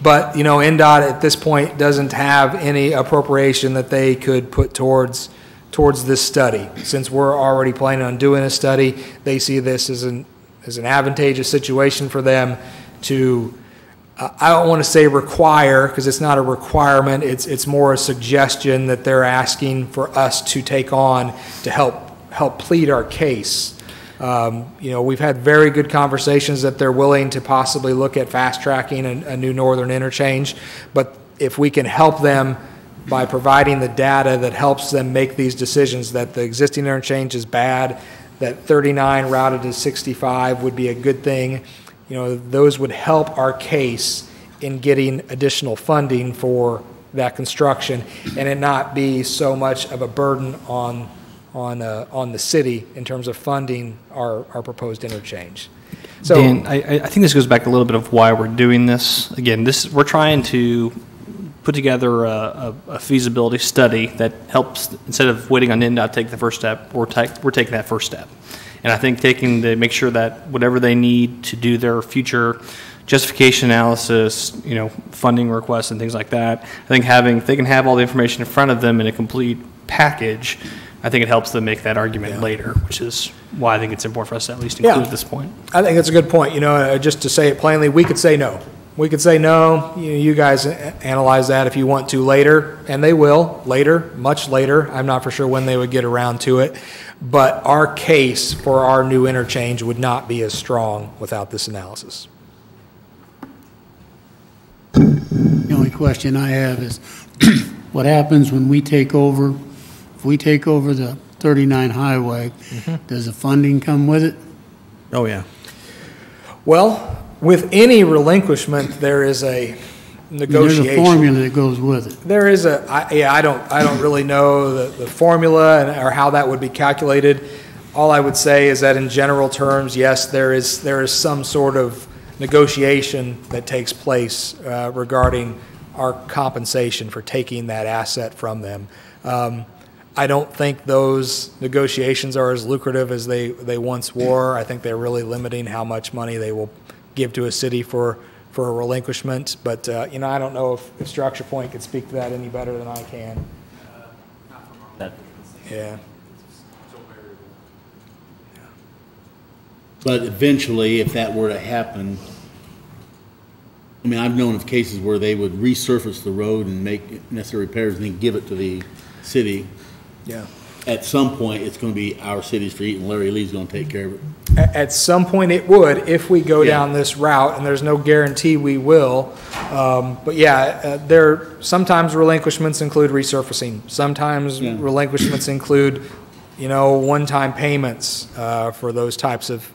But, you know, NDOT at this point doesn't have any appropriation that they could put towards this study. Since we're already planning on doing a study, they see this as an advantageous situation for them to I don't want to say require, because it's not a requirement, it's more a suggestion that they're asking for us to take on to help plead our case. We've had very good conversations that they're willing to possibly look at fast-tracking a new northern interchange, but if we can help them by providing the data that helps them make these decisions, that the existing interchange is bad, that 39 routed to 65 would be a good thing, those would help our case in getting additional funding for that construction, and it not be so much of a burden on the city in terms of funding our proposed interchange. So, Dan, I think this goes back a little bit of why we're doing this. Again, we're trying to put together a feasibility study that helps, instead of waiting on NDOT to take the first step, we're taking that first step. And I think make sure that whatever they need to do their future justification analysis, funding requests and things like that, I think if they can have all the information in front of them in a complete package, I think it helps them make that argument later, which is why I think it's important for us to at least include this point. I think that's a good point. Just to say it plainly, we could say no. We could say no, you guys analyze that if you want to later, and they will later, much later. I'm not for sure when they would get around to it, but our case for our new interchange would not be as strong without this analysis. The only question I have is, what happens when we take over, if we take over the 39 highway, does the funding come with it? Oh, yeah. Well, with any relinquishment, there is a negotiation. There's a formula that goes with it. There is I don't really know the formula or how that would be calculated. All I would say is that in general terms, yes, there is some sort of negotiation that takes place regarding our compensation for taking that asset from them. I don't think those negotiations are as lucrative as they once were. I think they're really limiting how much money they will give to a city for a relinquishment. But, I don't know if Structure Point could speak to that any better than I can. Yeah. But eventually, if that were to happen, I've known of cases where they would resurface the road and make necessary repairs and then give it to the city. Yeah. At some point, it's going to be our city street, and Larry Lee's going to take care of it. At some point, it would, if we go down this route, and there's no guarantee we will. But sometimes relinquishments include resurfacing. Sometimes relinquishments include, one-time payments for those types of.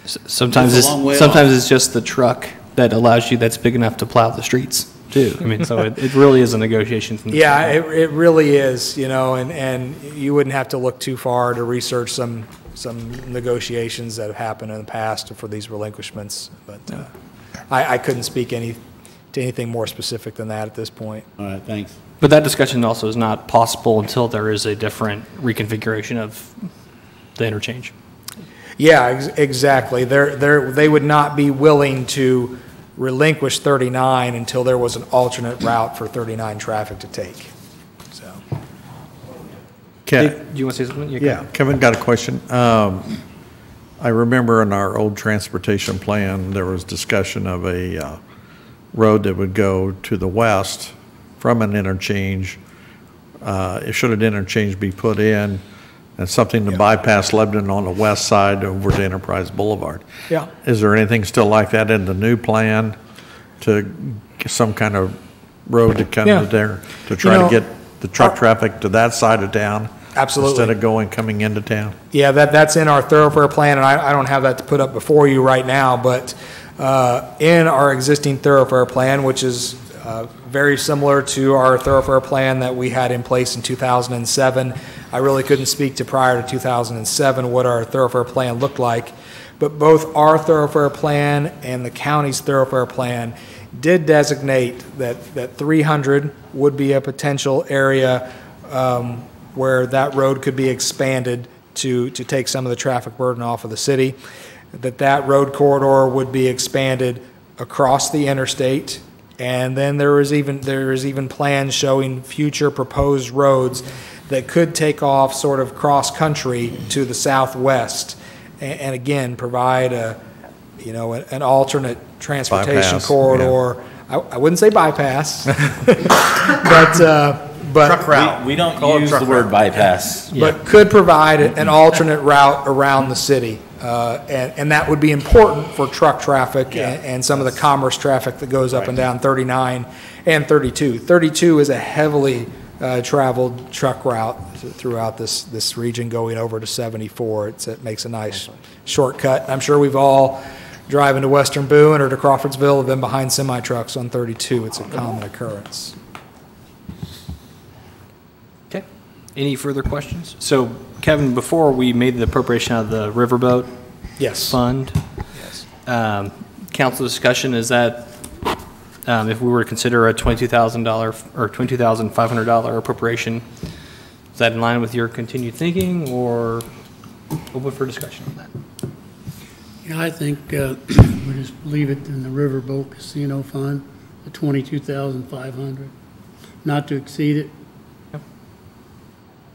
Sometimes it's just the truck that allows you, that's big enough to plow the streets too. So it really is a negotiation. Yeah, it really is, and you wouldn't have to look too far to research some negotiations that have happened in the past for these relinquishments. But I couldn't speak to anything more specific than that at this point. All right, thanks. But that discussion also is not possible until there is a different reconfiguration of the interchange. Yeah, exactly. They would not be willing to relinquish 39 until there was an alternate route for 39 traffic to take. So, do you want to say something? Yeah, Kevin got a question. I remember in our old transportation plan, there was discussion of a road that would go to the west from an interchange. Should an interchange be put in, and something to bypass Lebanon on the west side over to Enterprise Boulevard. Yeah. Is there anything still like that in the new plan to get some kind of road to come to there to try to get the truck traffic to that side of town? Absolutely. Instead of coming into town? Yeah, that's in our thoroughfare plan, and I don't have that to put up before you right now, but in our existing thoroughfare plan, which is very similar to our thoroughfare plan that we had in place in 2007. I really couldn't speak to prior to 2007 what our thoroughfare plan looked like, but both our thoroughfare plan and the county's thoroughfare plan did designate that 300 would be a potential area where that road could be expanded to take some of the traffic burden off of the city, that road corridor would be expanded across the interstate. And then there is even plans showing future proposed roads that could take off sort of cross country to the southwest, and again provide you know, an alternate transportation Bypass, corridor. I wouldn't say bypass, but Truck route. We don't Call it use truck the word route. bypass. but could provide an alternate route around the city. And that would be important for truck traffic and some of the commerce traffic that goes up and down 39 and 32. 32 is a heavily traveled truck route throughout this region going over to 74. It makes a nice shortcut. I'm sure we've all driving to Western Boone or to Crawfordsville have been behind semi-trucks on 32. It's a common occurrence. Okay. Any further questions? So, Kevin, before we made the appropriation out of the riverboat fund, council discussion is that if we were to consider a $22,000 or $22,500 appropriation, is that in line with your continued thinking, or open for discussion on that? Yeah, I think we just leave it in the Riverboat Casino Fund, the $22,500, not to exceed it. Yep.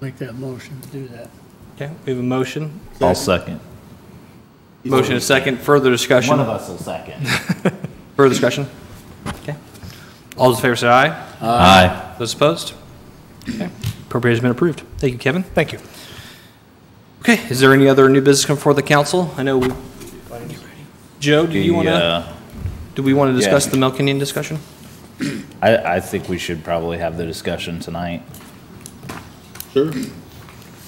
Make that motion to do that. Okay, we have a motion. I'll second. Motion and second. Further discussion? One of us will second. Further discussion? Okay. All those in favor say aye. Aye. Those opposed? Okay. Appropriation has been approved. Thank you, Kevin. Thank you. Okay, is there any other new business come before the council? I know Joe, do we want to discuss the Melkinian discussion? I think we should probably have the discussion tonight. Sure.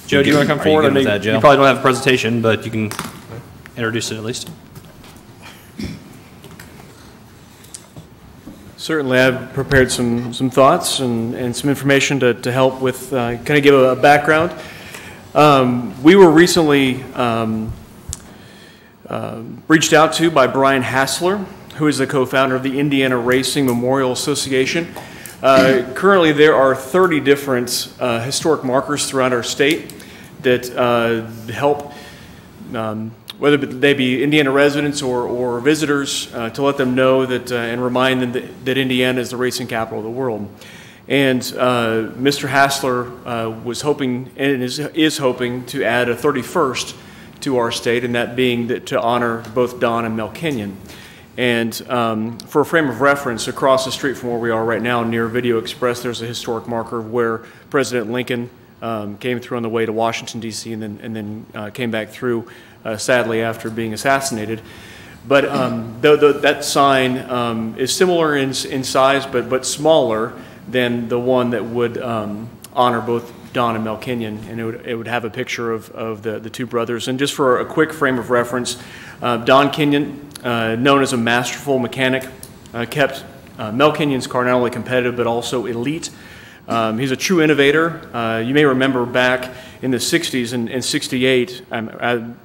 Joe, do you want to come forward? I know that, Joe? you probably don't have a presentation, but you can introduce it at least. Certainly, I've prepared some thoughts and some information to help with kind of give a background. We were recently reached out to by Brian Hassler, who is the co-founder of the Indiana Racing Memorial Association. Currently, there are 30 different historic markers throughout our state that help, whether they be Indiana residents or visitors, to let them know that and remind them that Indiana is the racing capital of the world. And Mr. Hassler was hoping and is hoping to add a 31st to our state, and that being to honor both Don and Mel Kenyon. And for a frame of reference, across the street from where we are right now, near Video Express, there's a historic marker where President Lincoln came through on the way to Washington, D.C., and then came back through, sadly, after being assassinated. But that sign is similar in size, but smaller than the one that would honor both Don and Mel Kenyon, and it would have a picture of the two brothers. And just for a quick frame of reference, Don Kenyon, known as a masterful mechanic, kept Mel Kenyon's car not only competitive but also elite. He's a true innovator. You may remember back in the 60s and 68,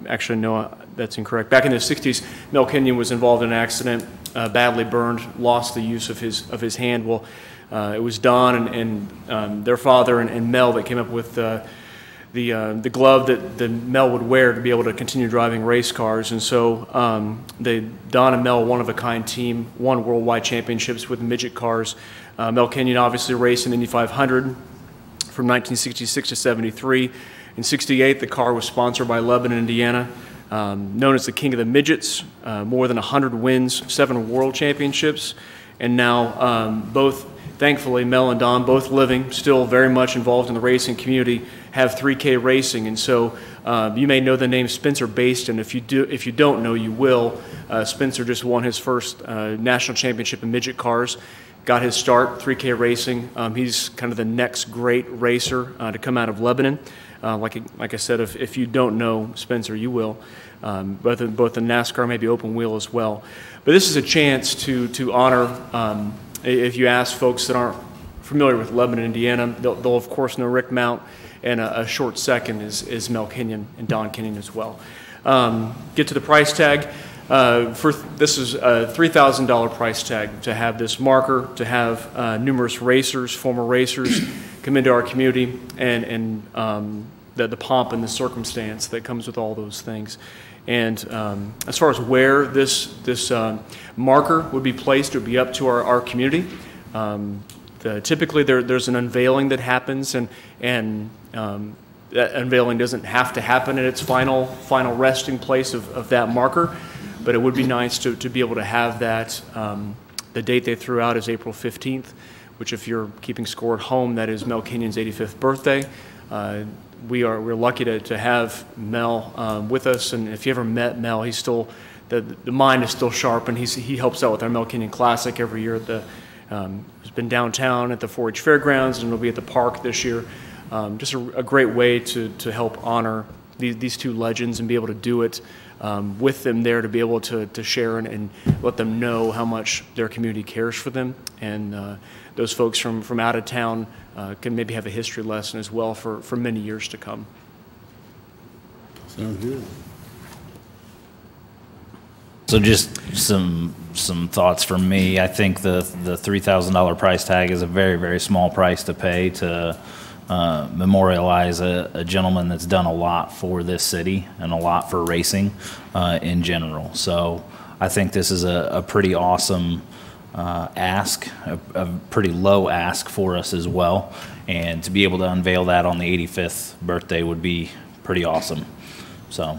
actually no, that's incorrect. Back in the 60s, Mel Kenyon was involved in an accident, badly burned, lost the use of his hand. Well, it was Don and their father and Mel that came up with the glove that Mel would wear to be able to continue driving race cars. And so Don and Mel, one-of-a-kind team, won worldwide championships with midget cars. Mel Kenyon obviously raced in the Indy 500 from 1966 to 73. In 68, the car was sponsored by Lebanon, Indiana, known as the King of the Midgets, more than 100 wins, 7 world championships, and now both, thankfully, Mel and Don, both living, still very much involved in the racing community, have 3K racing. And so you may know the name Spencer Baston. If you don't know, you will. Spencer just won his first national championship in midget cars, got his start, 3K racing. He's kind of the next great racer to come out of Lebanon. Like I said, if you don't know Spencer, you will. Both in NASCAR, maybe open wheel as well. But this is a chance to honor, if you ask folks that aren't familiar with Lebanon, Indiana, they'll of course know Rick Mount, and a short second is Mel Kenyon and Don Kenyon as well. Get to the price tag. This is a $3,000 price tag to have this marker, to have numerous racers, former racers, come into our community, and the pomp and the circumstance that comes with all those things. And as far as where this marker would be placed, it would be up to our community. Typically, there's an unveiling that happens, and that unveiling doesn't have to happen at its final resting place of that marker. but it would be nice to be able to have that. The date they threw out is April 15th, which if you're keeping score at home, that is Mel Kenyon's 85th birthday. We're lucky to have Mel with us, and if you ever met Mel, he's still, the mind is still sharp, and he helps out with our Mel Kenyon Classic every year. He's been downtown at the 4-H Fairgrounds, and will be at the park this year. Just a great way to help honor these two legends and be able to do it with them there, to be able to share and let them know how much their community cares for them. And those folks from out of town can maybe have a history lesson as well for many years to come. Sounds good. So just some thoughts from me. I think the $3,000 price tag is a very, very small price to pay to memorialize a gentleman that's done a lot for this city and a lot for racing in general. So I think this is a pretty awesome ask, a pretty low ask for us as well. And to be able to unveil that on the 85th birthday would be pretty awesome. So.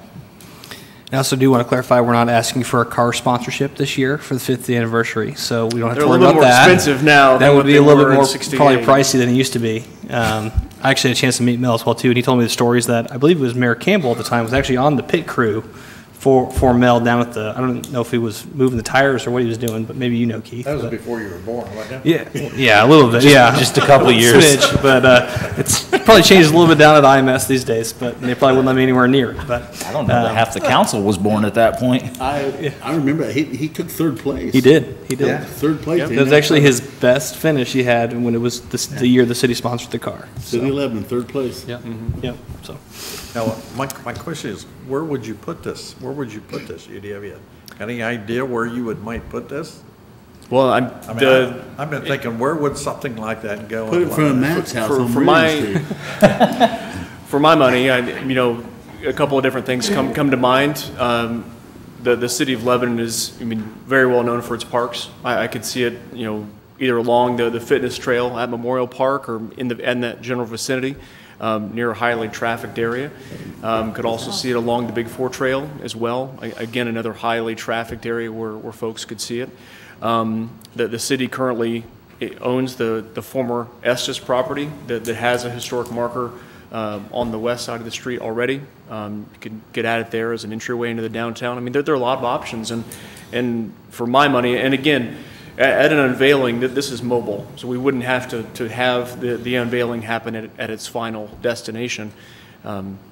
I also do want to clarify, we're not asking for a car sponsorship this year for the 50th anniversary, so we don't have to worry about that. They're a little more expensive now. That would be a little bit more probably 68. pricey than it used to be. I actually had a chance to meet Mel as well, too, and he told me the stories that I believe it was Mayor Campbell at the time was actually on the pit crew for Mel down at the, I don't know if he was moving the tires or what he was doing, but maybe you know, Keith. That was before you were born, wasn't it? Yeah, a little bit, yeah. Just a couple of years. Smidge, but it's probably changed a little bit down at IMS these days, but they probably wouldn't let me anywhere near it. But I don't know that half the council was born at that point. I remember he took third place. He did. Yeah. Third place. Yep. It was actually his best finish he had when it was the year the city sponsored the car. City 11, third place. Yep. Yep. So. Now, my question is, where would you put this? Where would you put this? Do you have any idea where you might put this? Well, I've been thinking, where would something like that go? Put it in front of Matt's house on for Meridian Street. For my money, a couple of different things come to mind. The city of Lebanon is, very well known for its parks. I could see it, either along the fitness trail at Memorial Park or in that general vicinity. Near a highly trafficked area. Could also see it along the Big 4 Trail as well. Again, another highly trafficked area where folks could see it. The city currently owns the former Estes property that has a historic marker on the west side of the street already. You can get at it there as an entryway into the downtown. There are a lot of options, and for my money, and again, at an unveiling, this is mobile, so we wouldn't have to have the unveiling happen at its final destination.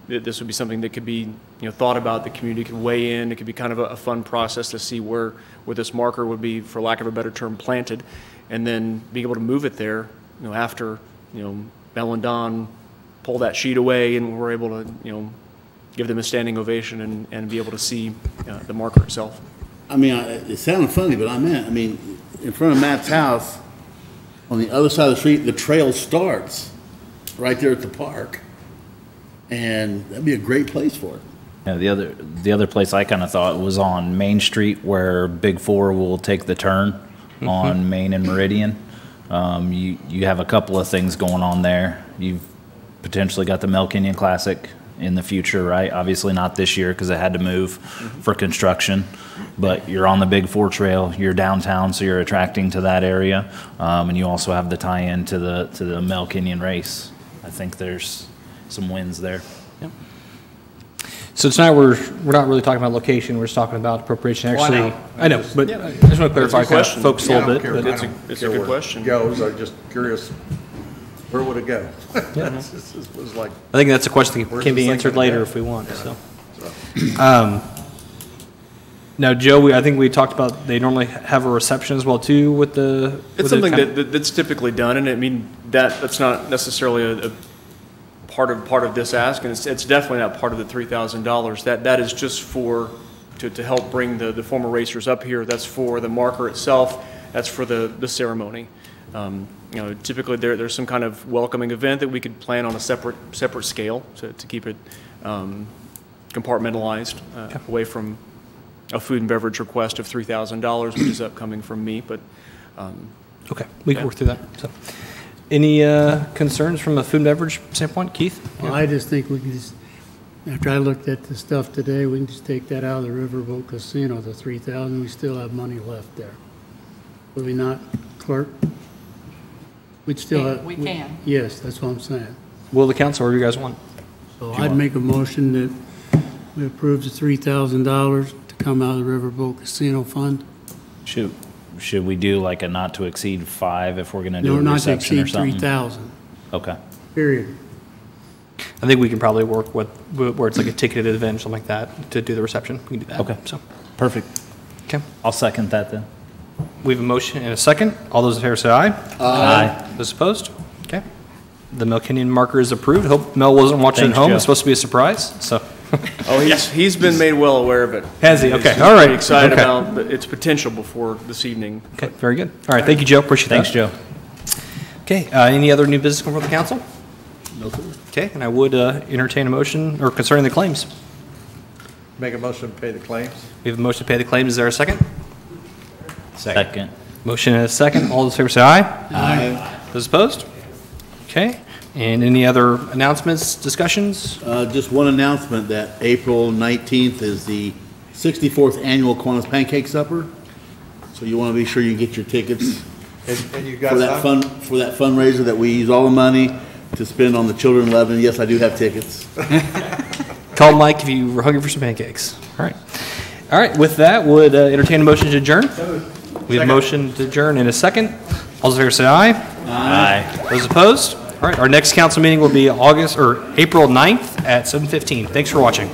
This would be something that could be thought about. The community could weigh in. It could be kind of a fun process to see where this marker would be, for lack of a better term, planted, and then being able to move it there. After Mel and Don pull that sheet away, and we're able to give them a standing ovation and be able to see the marker itself. It sounded funny, but in front of Matt's house, on the other side of the street, the trail starts right there at the park, and that'd be a great place for it. Yeah, the other place I kind of thought was on Main Street, where Big 4 will take the turn on Main and Meridian. You have a couple of things going on there. You've potentially got the Mel Kenyon Classic in the future, right? Obviously not this year because it had to move for construction, but you're on the Big 4 Trail, you're downtown, so you're attracting to that area, and you also have the tie-in to the Mel Kenyon race. I think there's some wins there. Yep. So tonight we're not really talking about location, we're just talking about appropriation. Actually, I know, but I just want to clarify, kind of focus a little bit. It's a good question. Goes, I'm just curious. Where would it go? Yeah. It was like, I think that's a question that can be answered later if we want. So. Now, Joe, I think we talked about they normally have a reception as well too with the. It's something that's typically done, and that's not necessarily a part of this ask, and it's definitely not part of the $3,000. That is just to help bring the former racers up here. That's for the marker itself. That's for the ceremony. Typically there's some kind of welcoming event that we could plan on a separate scale to keep it compartmentalized away from a food and beverage request of $3,000, which is upcoming from me. But okay, we can work through that. So, any concerns from a food and beverage standpoint, Keith? Well, I just think we can After I looked at the stuff today, we can just take that out of the Riverboat Casino, the 3,000, we still have money left there. Would we not, clerk? We'd still have. We can. Yes, that's what I'm saying. Will the council, or do you guys want? So I'd make a motion that we approve the $3,000 to come out of the Riverboat Casino Fund. Should we do like a not to exceed 5 if we're gonna do No, a not to reception or exceed something? 3,000, Okay. period. I think we can probably work with, where it's like a ticketed event, something like that, to do the reception. We can do that. Okay. So, Perfect. okay. I'll second that then. We have a motion and a second. All those in favor say aye. Aye. Those opposed? Okay. The Melkinian marker is approved. Hope Mel wasn't watching Thanks, at home. Joe. It's supposed to be a surprise, so. Oh, he's been made well aware of it. Has he? Okay. He's All right. pretty excited Okay. about its potential before this evening. Okay, very good. All right, thank you, Joe. Appreciate that. Thanks, Joe. Okay, any other new business before the council? No, sir. Okay, and I would entertain a motion, or concerning the claims. Make a motion to pay the claims? We have a motion to pay the claims. Is there a second? Second. Motion and a second. All those in favor say aye. Aye. Those opposed? Okay, and any other announcements, discussions? Just one announcement that April 19th is the 64th Annual Kiwanis Pancake Supper. So you want to be sure you get your tickets And you for got that some? for that fundraiser that we use all the money to spend on the children in Lebanon. Yes, I do have tickets. Call Mike if you were hungry for some pancakes. All right. All right, with that, would entertain a motion to adjourn? We have a motion to adjourn in a second. All those in favor say aye. Aye. Those opposed? All right, our next council meeting will be April 9th at 7:15. Thanks for watching.